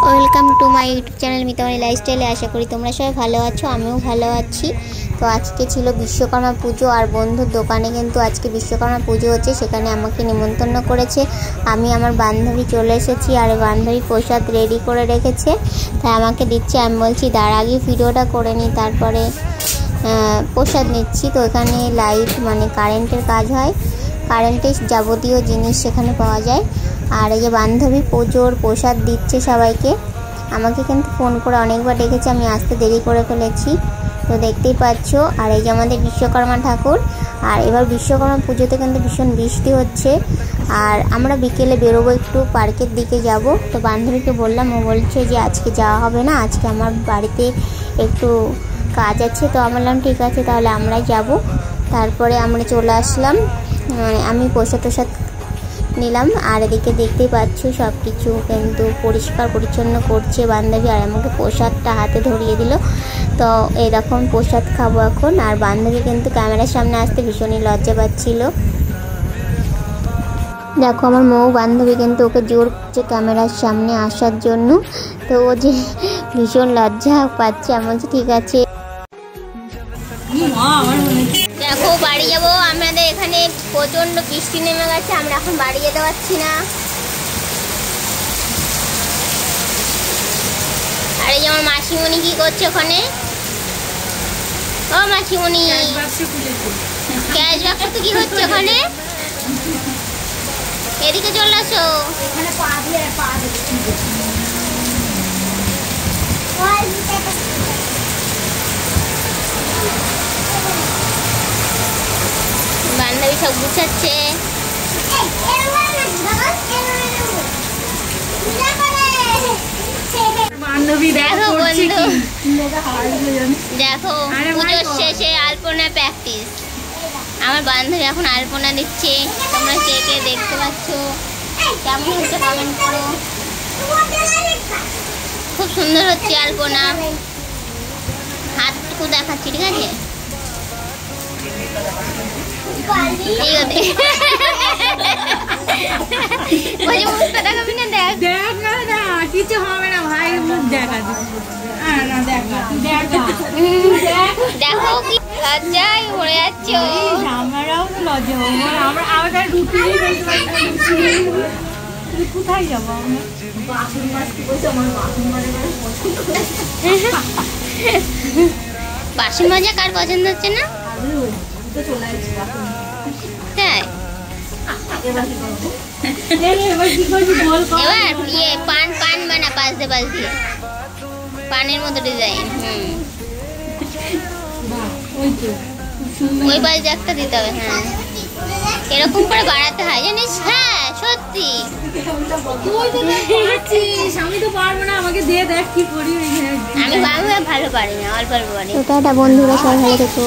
Welcome to my YouTube channel Mitamoni লাইফস্টাইলে। আশা করি তোমরা সবাই ভালো আছো, আমিও ভালো আছি। তো আজকে ছিল বিশ্বকর্মা পুজো, আর বন্ধুর দোকানে কিন্তু আজকে বিশ্বকর্মা পুজো হচ্ছে, সেখানে আমাকে নিমন্ত্রণ করেছে। আমি আমার বান্ধবী চলে এসেছি, আর বান্ধবী প্রসাদ রেডি করে রেখেছে, তাই আমাকে দিচ্ছে। আমি বলছি তার আগে ভিডিওটা করে নিই, তারপরে প্রসাদ নিচ্ছি। তো এখানে লাইট মানে কারেন্টের কাজ হয়, কারেন্টের যাবতীয় জিনিস সেখানে পাওয়া যায়। আর এই যে বান্ধবী পুজোর প্রসাদ দিচ্ছে সবাইকে। আমাকে কিন্তু ফোন করে অনেকবার ডেকেছে, আমি আসতে দেরি করে ফেলেছি, তো দেখতেই পাচ্ছ। আর এই যে আমাদের বিশ্বকর্মা ঠাকুর। আর এবার বিশ্বকর্মা পুজোতে কিন্তু ভীষণ বৃষ্টি হচ্ছে, আর আমরা বিকেলে বেরোবো, একটু পার্কের দিকে যাব। তো বান্ধবীকে বললাম, ও বলছে যে আজকে যাওয়া হবে না, আজকে আমার বাড়িতে একটু কাজ আছে। তো আমি বললাম ঠিক আছে, তাহলে আমরাই যাব। তারপরে আমরা চলে আসলাম, আমি প্রসাদ নিলাম। আর এদিকে দেখতেই পাচ্ছ সব কিছু কিন্তু পরিষ্কার পরিচ্ছন্ন করছে বান্ধবী, আর আমাকে প্রসাদটা হাতে ধরিয়ে দিল। তো এরকম প্রসাদ খাবো এখন। আর বান্ধবী কিন্তু ক্যামেরার সামনে আসতে ভীষণই লজ্জা পাচ্ছিল। দেখো আমার মৌ বান্ধবী কিন্তু ওকে জোর করছে ক্যামেরার সামনে আসার জন্য, তো ও যে ভীষণ লজ্জা পাচ্ছে। আমি বলছি ঠিক আছে। দেখো বাড়ি যাবো, আমাদের এখানে প্রচন্ড বৃষ্টি নেমে গেছে, আমরা এখন বাড়ি যেতে পারছি না। আর এই যে আমার মাসিমণি কি করছে ওখানে? ও মাসিমণি, ক্যাশ বাক্স তো কি হচ্ছে ওখানে? এদিকে চলে আসো। বান্ধবী সব গুছাচ্ছে। দেখো বন্ধু, দেখো পুজোর শেষে আলপনা প্র্যাকটিস। আমার বান্ধবী এখন আলপনা দিচ্ছে, তোমরা কে কে দেখতে পাচ্ছ, কেমন হচ্ছে কমেন্ট করো। খুব সুন্দর হচ্ছে আলপনা, হাতটুকু দেখাচ্ছি, ঠিক আছে? কিছু হবে না ভাই, মুখ দেখা দেখো কি লজ্জায় মরে যাচ্ছ। আমরাও তো লজ্জা হবো, আমাদের রুটি কোথায় যাবো আমরা? বাসন মাজা কার পছন্দ হচ্ছে না? হ্যাঁ, এবার ইয়ে পান বানা বাজতে বাজতে পানের মতো ডিজাইন। ওই বাজতে একটা দিতে হবে। হ্যাঁ, এরকম করে বাড়াতে হয় জানিস। হ্যাঁ সত্যি, আমি তো পারবো না, আমাকে দিয়ে দেখ কি করি। আমি ভালো পারি না, অল্প অল্প পারি। বন্ধুরা সবাই ভালো থেকো।